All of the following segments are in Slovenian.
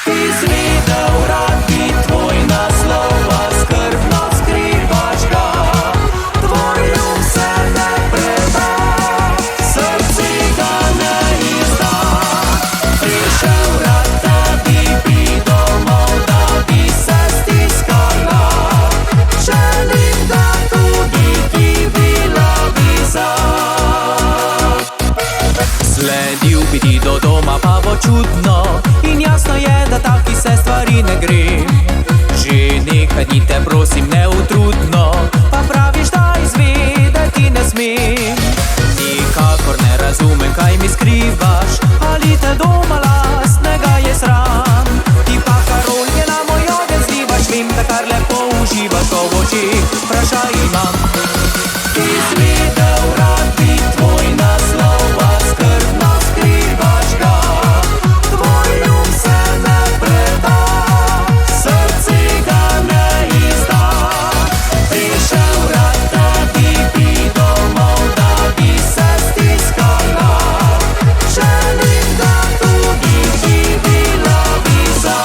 Izvedel rad bi tvoj naslov, a skrbno skrivaš ga. Tvoj um se ne preda, srce ga ne izda. Prišel rad, da bi domov, da bi se stiskala. Želim, da tudi ti bila bliza. Sledil bi ti do doma, pa bo čudno. In jasno je, da taki se stvari ne gre. Že nekaj dni te prosim neutrudno, pa praviš, da izvedeti ne smem. Nikakor ne razumem, kaj mi skrivaš, ali te doma lastnega je sram. Ti pa Karol je na moj ogen zlivaš, vem, da kar lepo uživaš, ko v očeh vprašaj imam. Izvedel rad bi tvoj naslov, a skrbno skrivaš ga. Tvoj um se ne preda, srce ga ne izda. Prišel rad, da bi domov, da bi se stiskala. Želim, da tudi ti bila bliza.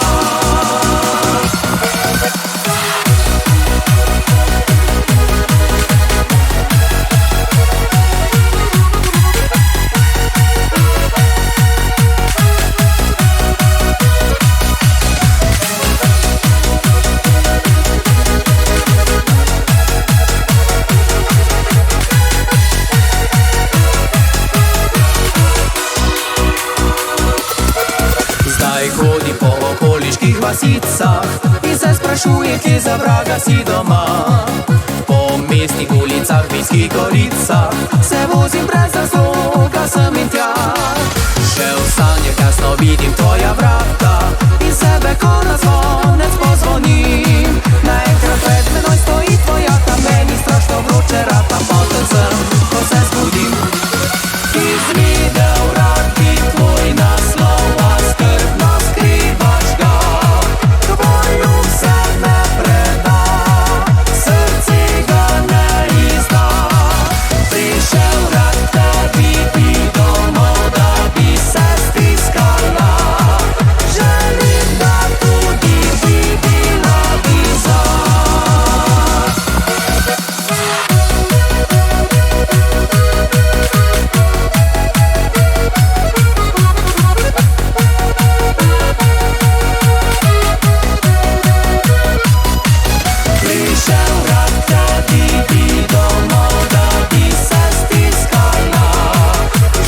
Zdaj hodi po okoliških vasicah in se sprašuje, kje za vraga si doma. Po mestnih ulicah, Vinskih goricah se vozim brez razloga sem in tja. Še v sanjah jasno vidim tvoja vrata in sebe, ko na zvonec pozvonim. Naenkrat pred menoj stoji tvoja, tam meni strašno vroče rata. Moten sem, ko se zbudim. Izvedel rad bi tvoj naslov, a skrbno skrivaš ga. Tvoj um se ne preda, srce ga ne izda. Prišel rad, da bi domov, da bi se stiskala. Želim, da tudi ti bila bliza. Prišel rad, da bi domov, da bi se stiskala.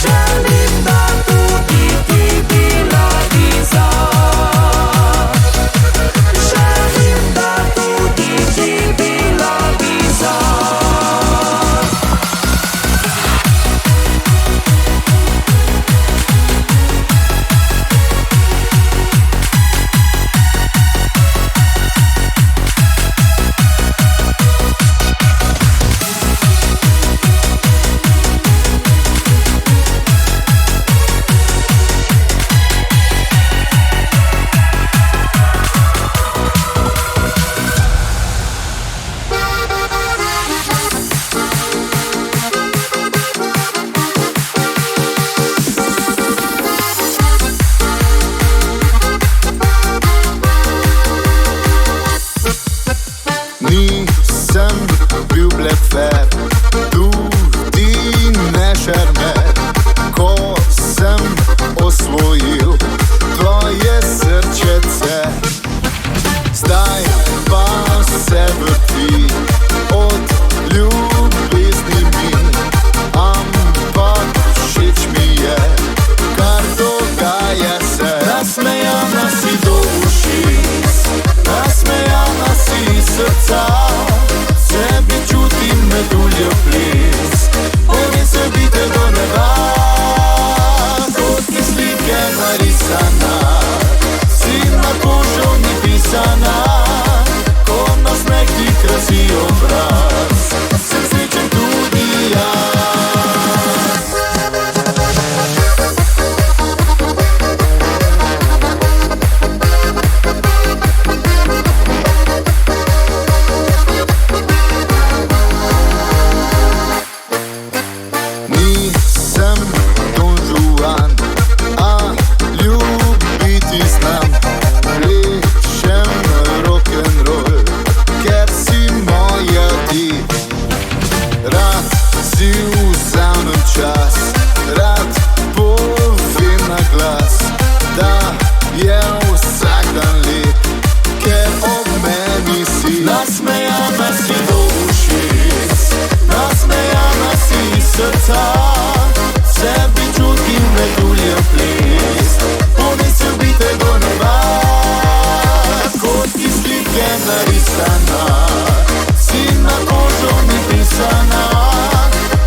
Želim, da tudi ti bila bliza. Želim, da tudi ti bila bliza. Nisem bil blefer, tudi ne šarmer, ko sem osvojil tvoje srčece. Zdaj pa se vrti od ljubezni mi, ampak všeč mi je, kar dogaja se. Nasmejana si do ušes, nasmejana si srca. Sebi čutim meduljev ples, povem se bite do neba. Kot ki slike narisana, si na kožo ni pisana. Ko nasmeh ti krasi obraz, sem srečen tudi jaz. Nisem Don Juan, a ljubiti znam. je vsak dan lep, ker ob meni si. Nasmejana si do ušes, nasmejana si iz srca, sebi čutim metuljen ples, ponesel bi te do neba. Kot ti slike narisana, si na kožo mi pisana,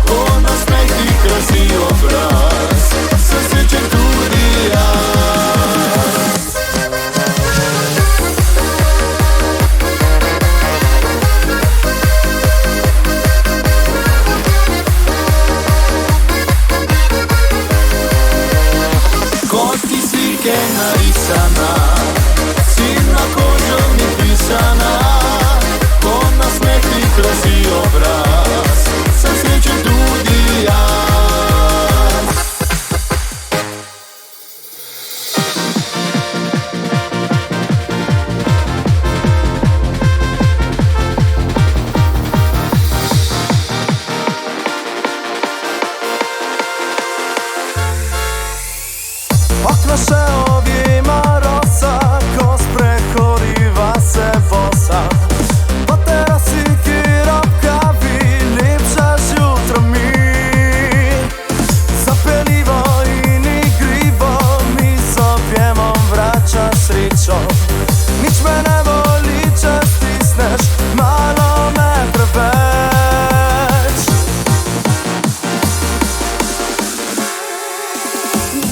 ko nasmeh ti krasi obraz, se srečen tudi jaz. Kot ti slike narisana, si na kožo mi pisana, ko nasmeh ti krasi obraz, sem srečen tudi jaz. Okno še objema rosa, ko sprehodiva se bosa po terasi, kjer ob kavi lepšaš jutro mi. Zapeljivo in igrivo mi z objemom vračaš srečo, nič me ne boli, če stisneš malo me preveč.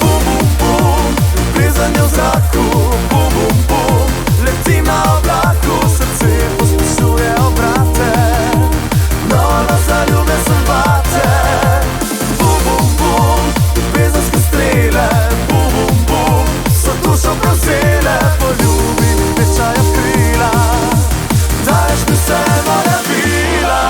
Bum, bum, bum, plezanje v zraku, bum, bum, bum, letim na oblaku, srce pospešuje obrate, no, zaljubljen sem vate. Bum, bum, bum, ljubezenske strele, bum, bum, bum, so dušo prevzele, poljubi mi večajo krila, daješ mi vse moja vila.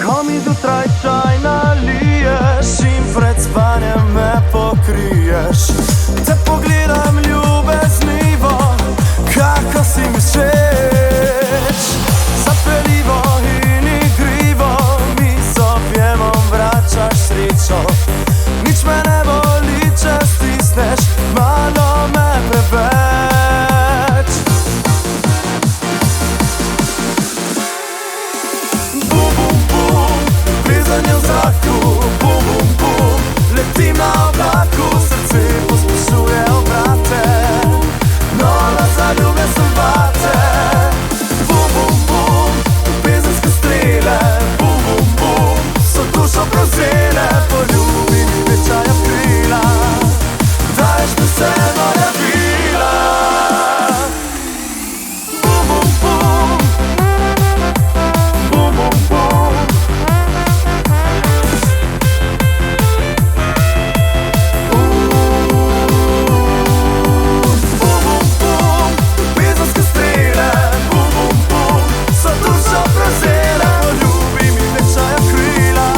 Ko mi zjutraj čaj naliješ in pred spanjem me pokriješ, te pogledam ljubeznivo, kako si mi všeč. Zapeljivo in igrivo mi z objemom vračaš srečo, nič me ne boli, če stisneš malo me preveč. Bum, bum, bum, plezanje v zraku, bum, bum, bum, letim na oblaku, srce pospešuje obrate, no, zaljubljen sem vate. Bum, bum, bum, ljubezenske strele, bum, bum, bum, so dušo prevzele, poljubi mi večajo krila, daješ mi vse moja vila. Bum, bum, bum, bum, bum, bum. Bum, bum, bum, ljubezenske strele, bum, bum, bum, so dušo prevzele, poljubi mi večajo krila,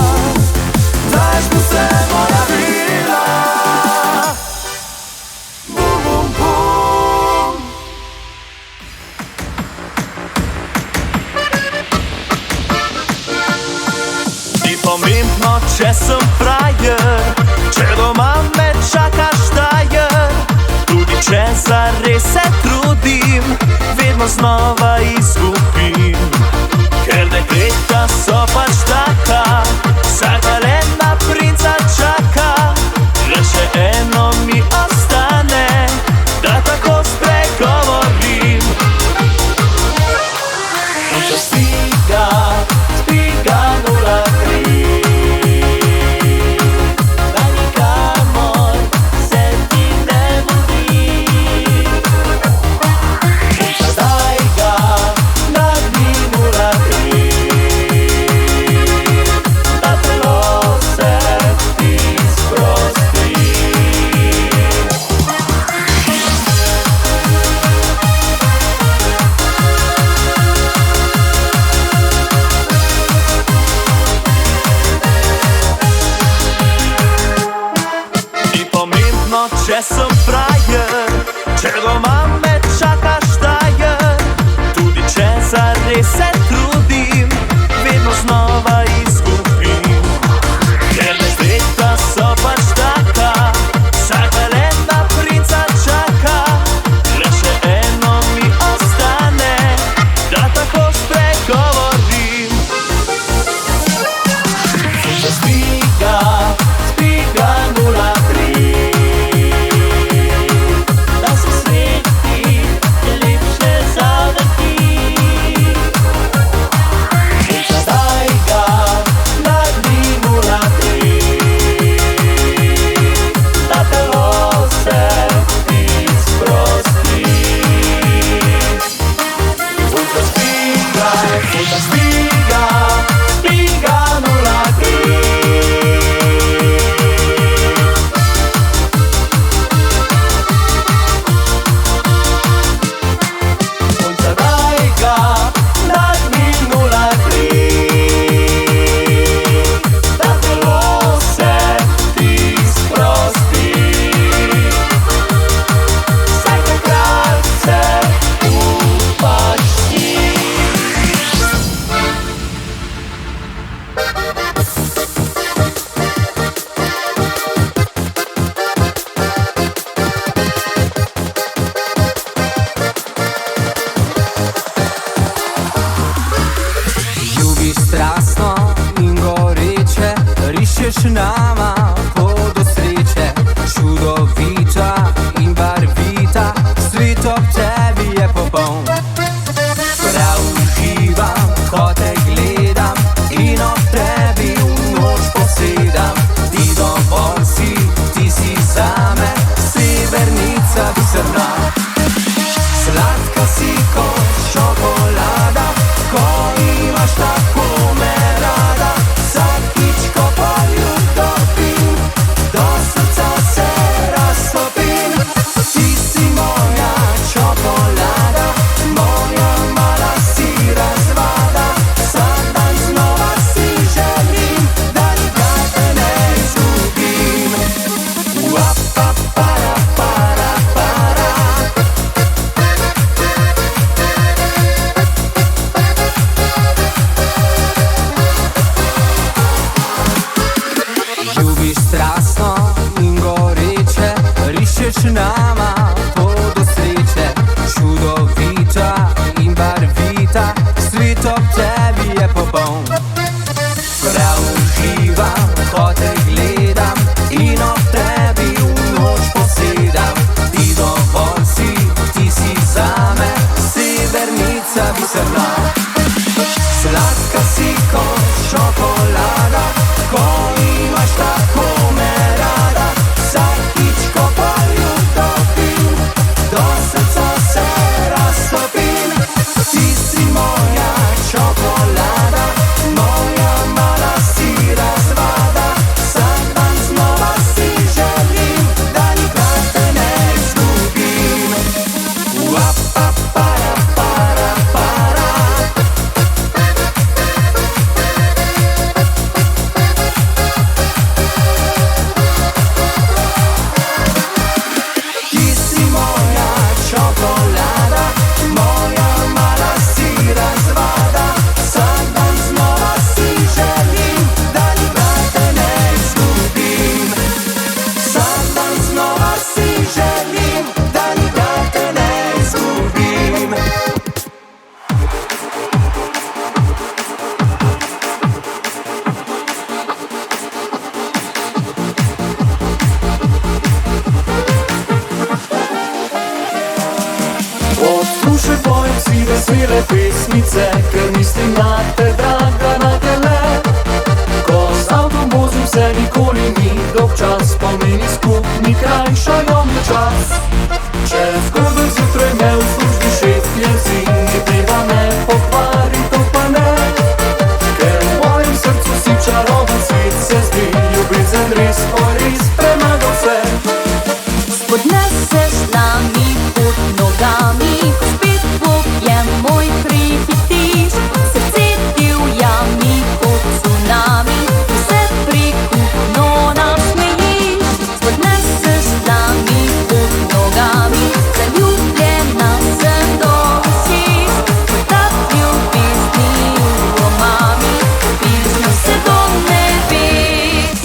daješ mi vse moja vila. Bum, bum, bum. Ni pomembno, če sem frajer, če doma me čaka štajer, tudi če zares se trudim, vedno znova izgubim, ker dekleta so pač taka, vsaka le na princa čaka, le še eno mi ostane, da tako spregovorim. In če spiga 03, da nikamor se ti ne mudi. In če zdaj ga Šviga, šviga nula tri. Strastno in goreče, rišeš nama pot do sreče. Čudovita in barvita, svet ob tebi je popoln. Prav uživam, ko te gledam in ob tebi v noč posedam. Ti dovolj si, ti si zame, severnica biserna. Sladka si kot čokolada, ko imaš tako me rada. Vsakič, ko pa ljubim, do srca se raztopim. Ti si moja čokolada, moja mala si razvada. Vsak dan znova si želim, da nikdar te ne izgubim. Uapa, para, para, para. Ljubiš strastno in goreče, rišeš nama pot do sreče. Čudovita in barvita, svet ob tebi je popoln. Prav uživam, ko te gledam in ob tebi v noč posedam. Ti dovolj si, ti si zame, severnica biserna. Sladka si kot čokolada, ko imaš tako me rada. Vsakič, ko pa ljubim, do srca se raztopim. Ti si moja čokolada, moja mala si razvada. Vsak dan znova si želim, da nikdar te ne izgubim. Uapa, para, para, para. Ti si moja čokolada, moja mala si razvada. Vsak dan znova si želim, da nikdar te ne izgubim. Vsak dan znova si želim, da nikdar te ne izgubim. Poslušaj, pojem si vesele pesmice, ker mislim na te, draga na tele. Ko z avtom vozim se nikoli ni dolgčas, pomeni skupni krajšajo mi čas. Če zgodaj zjutraj me v službi šef jezi, ni treba me pokvari, to pa ne. Ker v mojem srcu si čaroben svet, se zdi ljubezen res, oj res premaga vse. Podneseš nami pod nogami, ko spet pojem moj prihitiš. Srce divja mi kot tsunami, vse prikupno nasmejiš. Podneseš nami pod nogami, zaljubljena sem do vsis. Tak ljubezni v omami, pismo se do nebes.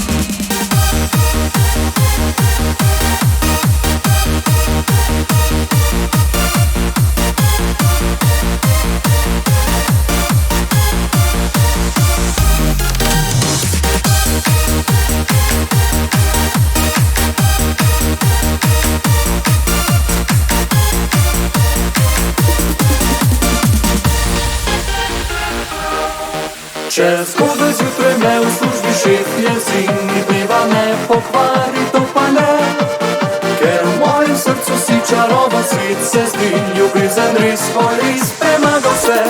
Če zgodaj zjutraj me v službi šef jezi, ni treba me pokvari, to pa ne. Ker v mojem srcu si čaroben svet, se zdi ljubezen res, oj res premaga vse.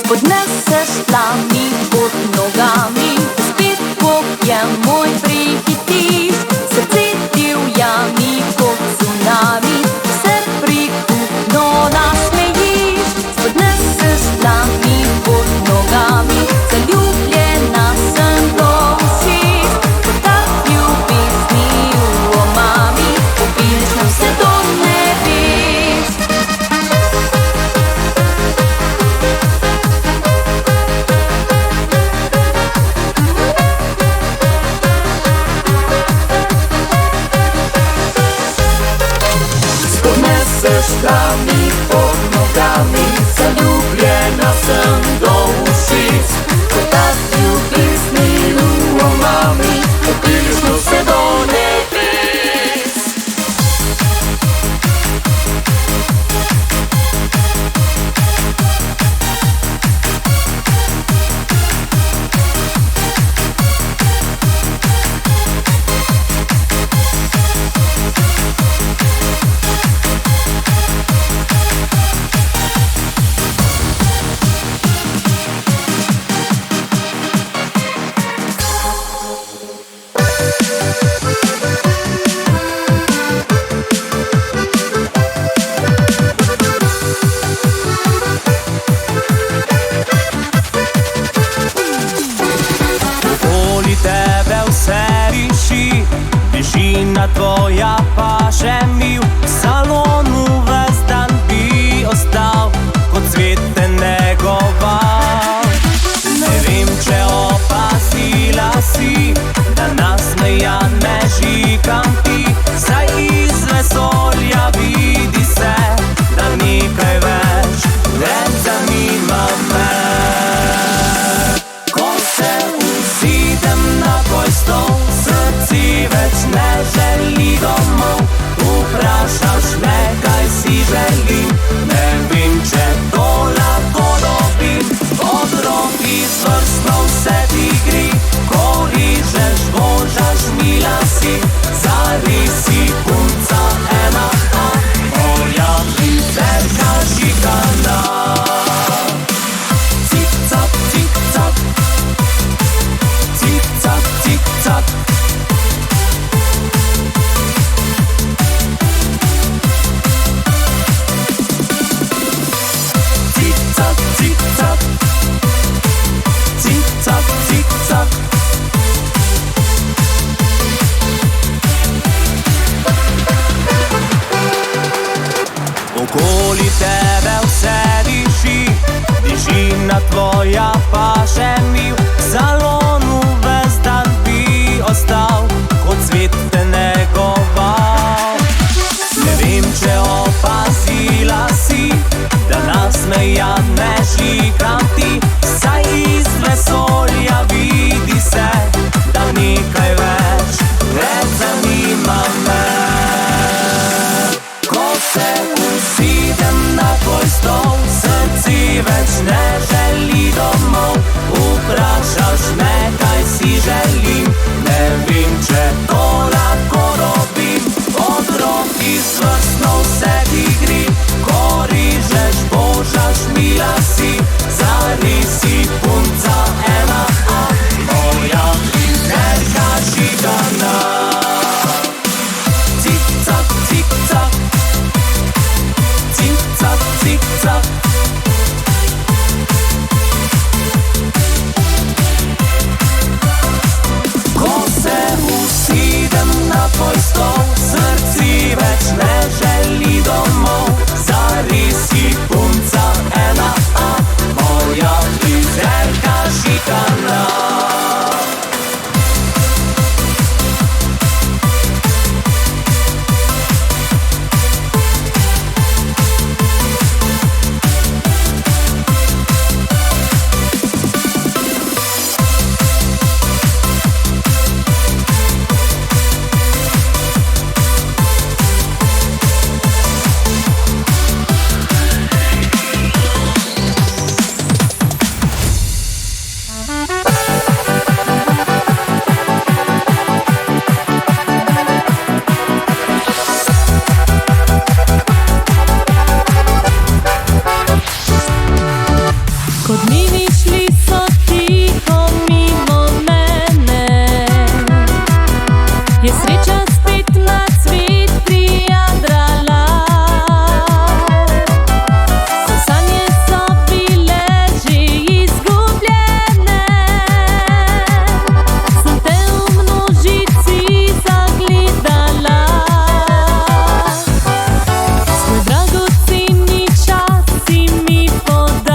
Podneseš dlani pod nogami, spet popjem moj prihitiš. Srce divja mi kot tsunami, se prikupno nasmejiš. Podneseš dlani pod nogami, zaljubljena sem do ušes. Kot tak ljubezni v omami, popiješ me vse do nebes. Podneseš dlani pod nogami, zaljubljena sem do ušes. Kot tak ljubezni v omami, popiješ me vse do nebes. Okoli tebe vse diši, tišina tvoja pa še mi. V salonu ves dan bi ostal, kot cvet te negoval. Ne vem, če opazila si, da nasmejan me žigam ti. Saj iz vesolja vidi se, da nekaj več zanima me. Ko se usidem na tvoj stol, srce več ne želi domov. Vprašaš me, kaj si želim, ne vem, če to lahko dobim. Od rok izvrstno vse ti gre, ko rižeš, božaš, mila si. Zares si punca ena, moja prizerka žigana. Cik-cak, cik-cak, cik-cak, cik-cak. Cik-cak, cik-cak, cik-cak, cik-cak. Okoli tebe vse diši, tišina tvoja pa še mi. V salonu ves dan bi ostal, kot cvet te negoval. Ne vem, če opazila si, da nasmejan me žigam ti. Saj iz vesolja vidi se, da nekaj več zanima me. Ko se usidem na tvoj stol, srce več ne želi domov. Vprašaš me, kaj si želim, ne vem, če to lahko dobim. Od rok izvrstno vse ti gre, ko rižeš, božaš, mila si. Zares si punca ena, moja prizerka žigana. Cik-cak, cik-cak, cik-cak, cik-cak. Fini šli so tiho mimo mene. Je sreča spet na cvet prijadrala. Sanje so bile že izgubljene. Sem te v množici zagledala. Svoj dragoceni čas si mi podaril.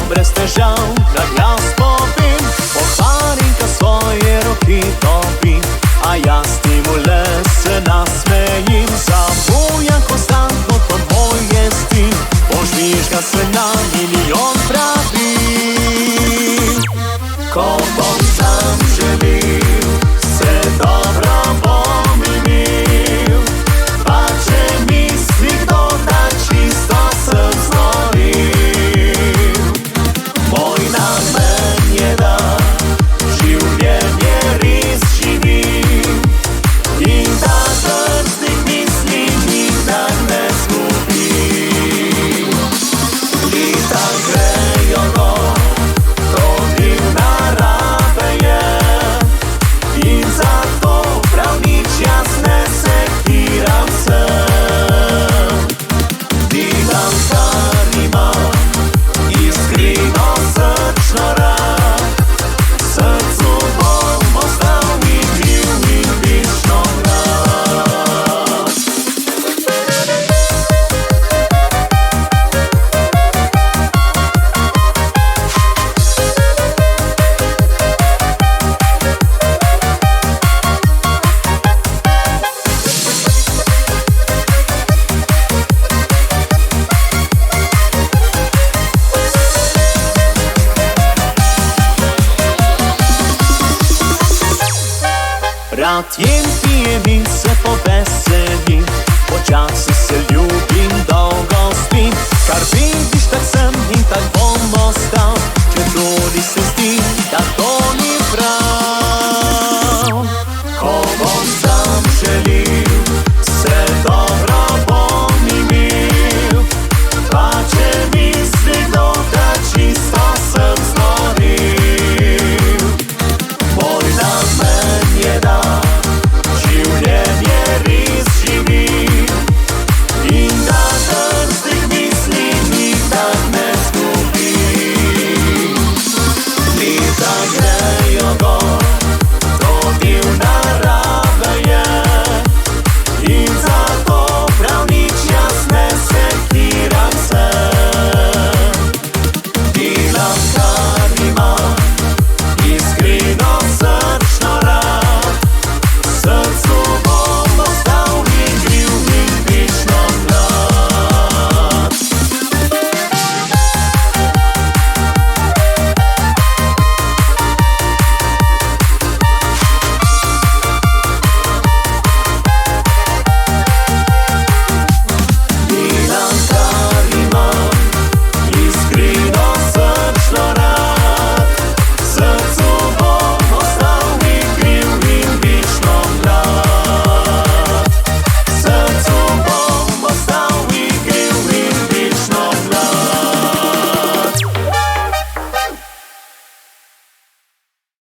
brez težav na glas povem, pohvalim, ka svoje roki topim, a jaz temu le se nasmejim. Zabujam konstantno, to moj je stil, požvižga se na milijon pravil. Ko bom sam želil, se dobro bom imel, pa če misli kdo, da čisto sem znoril. Moj namen je, da življenje res živim in da drznih misli nikdar ne zgubim. Leta grejo gor, to del narave je, in zato prav nič jaz ne sekiram se. Delam, kar imam, iskreno, srčno rad, srcu bom ostal in bil in večno rad. Rad jem, pijem in se poveselim, počasi se ljubim, dolgo spim. Kar vidiš, tak sem in tak bom ostal, četudi se zdi, da to ni prav. Ko bom sam želil, se dobro bom imel, pa če misli kdo, da čisto sem znoril. Moj namen je, da življenje res živim in da drznih misli nikdar ne zgubim. Leta grejo gor, to del narave je, in zato prav nič jaz ne sekiram se. Delam, kar